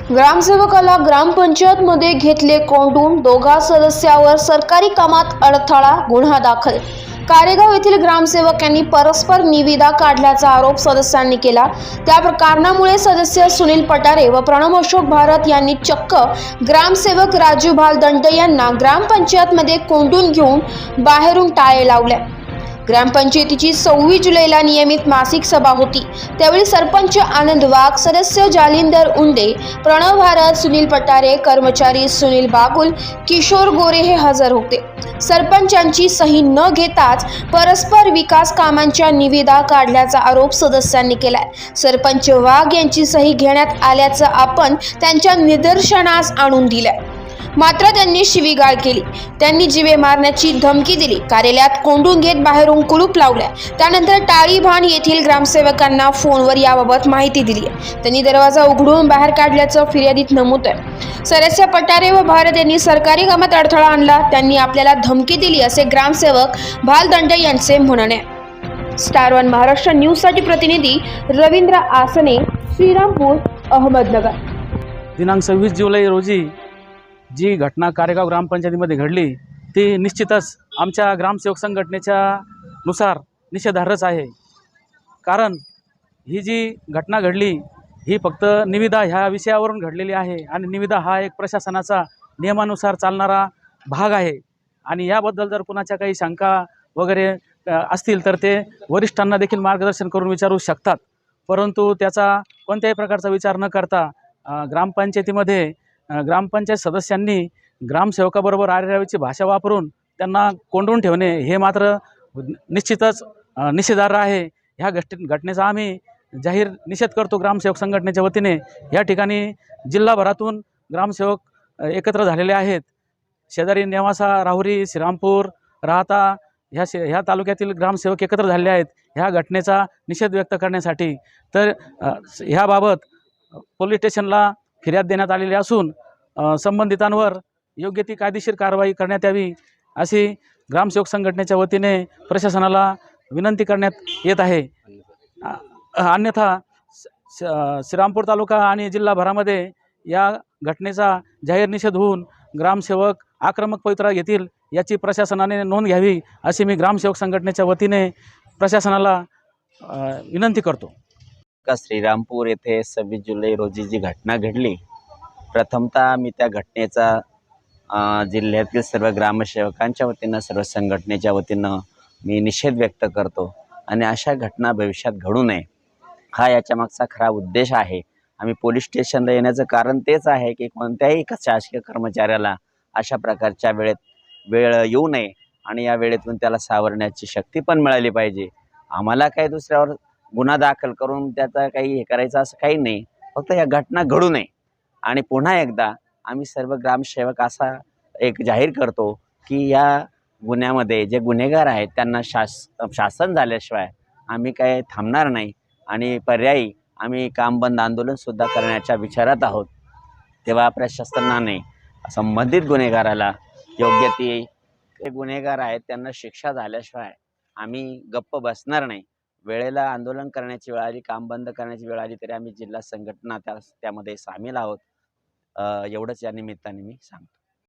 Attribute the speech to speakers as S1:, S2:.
S1: ग्रामसेवकाला ग्रामपंचायतमध्ये घेतले कोंडून, दोघा सदस्यावर सरकारी कामात अडथळा, गुन्हा दाखल। कारेगाव येथील ग्रामसेवक यांनी परस्पर निविदा काढल्याचा आरोप सदस्यांनी केला। त्या कारणामुळे सदस्य सुनील पटारे व प्रणव अशोक भारत यांनी चक्क ग्रामसेवक राजू भालदंड यांना ग्रामपंचायतमध्ये कोंडून घेऊन बाहेरून टाळे लावले। ग्रामपंचायतीची 26 जुलैला नियमित मासिक सभा होती। त्यावेळी सरपंच आनंद वाघ, सदस्य जालिंदर उंडे, प्रणव भारत, सुनील पटारे, कर्मचारी सुनील बागुल, किशोर गोरे हे हजर होते। सरपंचांची सही न घेताच परस्पर विकास कामांच्या निविदा काढल्याचा आरोप सदस्यांनी केलाय। सरपंच वाघ यांची सही घेण्यात आल्याचं आपण त्यांच्या निदर्शनास आणून दिलंय, मात्र त्यांनी शिवीगाळ केली। त्यांनी जीवे मारण्याची धमकी दिली। कार्यालयात कोंडून घेत बाहेरून कुलूप लावले। त्यानंतर टाळीभान येथील ग्रामसेवकांना फोनवर याबाबत माहिती दिली। त्यांनी दरवाजा उघडून बाहेर काढल्याचं फिर्यादीत नमूद आहे। सदस्य पटारे व भारत यांनी सरकारी कामात अडथळा आणला, त्यांनी आपल्याला धमकी दिली असे ग्रामसेवक भालदंड यांचे म्हणणे। स्टार वन महाराष्ट्र न्यूजसाठी प्रतिनिधी रवींद्र आसने, श्रीरामपूर, अहमदनगर।
S2: दिनांक 26 जुलै रोजी जी घटना कारेगाव ग्रामपंचायतीमध्ये घडली ती निश्चितच आमच्या ग्रामसेवक संघटनेच्या नुसार निषेधार्हच आहे। कारण ही जी घटना घडली ही फक्त निविदा ह्या विषयावरून घडलेली आहे आणि निविदा हा एक प्रशासनाचा नियमानुसार चालणारा भाग आहे आणि याबद्दल जर कुणाच्या काही शंका वगैरे असतील तर ते वरिष्ठांना देखील मार्गदर्शन करून विचारू शकतात। परंतु त्याचा कोणत्याही प्रकारचा विचार न करता ग्रामपंचायतीमध्ये ग्रामपंचायत सदस्यांनी ग्रामसेवकाबरोबर आरेरावीची भाषा वापरून त्यांना कोंडून ठेवणे हे मात्र निश्चितच निषेधार्ह आहे। ह्या घटनेचा आम्ही जाहीर निषेध करतो ग्रामसेवक संघटनेच्या वतीने। या ठिकाणी जिल्हाभरातून ग्रामसेवक एकत्र झालेले आहेत। शेजारी नेवासा, राहुरी, श्रीरामपूर, राहता ह्या तालुक्यातील ग्रामसेवक एकत्र झालेले आहेत ह्या घटनेचा निषेध व्यक्त करण्यासाठी। तर ह्याबाबत पोलीस स्टेशनला फिर्याद देण्यात आलेली असून संबंधितांवर योग्य ती कायदेशीर कारवाई करण्यात यावी अशी ग्रामसेवक संघटनेच्या वतीने प्रशासनाला विनंती करण्यात येत आहे। अन्यथा श्रीरामपूर तालुका आणि जिल्हाभरामध्ये या घटनेचा जाहीर निषेध होऊन ग्रामसेवक आक्रमक पवित्रा घेतील याची प्रशासनाने नोंद घ्यावी अशी मी ग्रामसेवक संघटनेच्या वतीने प्रशासनाला विनंती करतो।
S3: श्रीरामपूर येथे 26 जुलै रोजी जी घटना घडली, प्रथमतः मी त्या घटनेचा जिल्ह्यातील सर्व ग्रामसेवकांच्या वतीनं, सर्व संघटनेच्या वतीनं मी निषेध व्यक्त करतो आणि अशा घटना भविष्यात घडू नये हा याच्यामागचा खरा उद्देश आहे। आम्ही पोलीस स्टेशनला येण्याचं कारण तेच आहे की कोणत्याही शासकीय कर्मचाऱ्याला अशा प्रकारच्या वेळ येऊ नये आणि या वेळेतून त्याला सावरण्याची शक्ती पण मिळाली पाहिजे। आम्हाला काही दुसऱ्यावर गुन्हा दाखल करून त्याचा काही हे करायचं असं काही नाही, फक्त या घटना घडू नये। आणि पुन्हा एकदा आम्ही सर्व ग्रामसेवक असा एक जाहीर करतो की या गुन्ह्यामध्ये जे गुन्हेगार आहेत त्यांना शासन झाल्याशिवाय आम्ही काय थांबणार नाही आणि पर्यायी आम्ही काम बंद आंदोलनसुद्धा करण्याच्या विचारात आहोत। तेव्हा प्रशासनाने संबंधित गुन्हेगाराला योग्य ती गुन्हेगार आहेत त्यांना शिक्षा झाल्याशिवाय आम्ही गप्प बसणार नाही। वेळेला आंदोलन करण्याची वेळ आली, काम बंद करण्याची वेळ आली तरी आम्ही जिल्हा संघटना त्यामध्ये सामील आहोत। एवढंच या निमित्ताने मी सांगतो।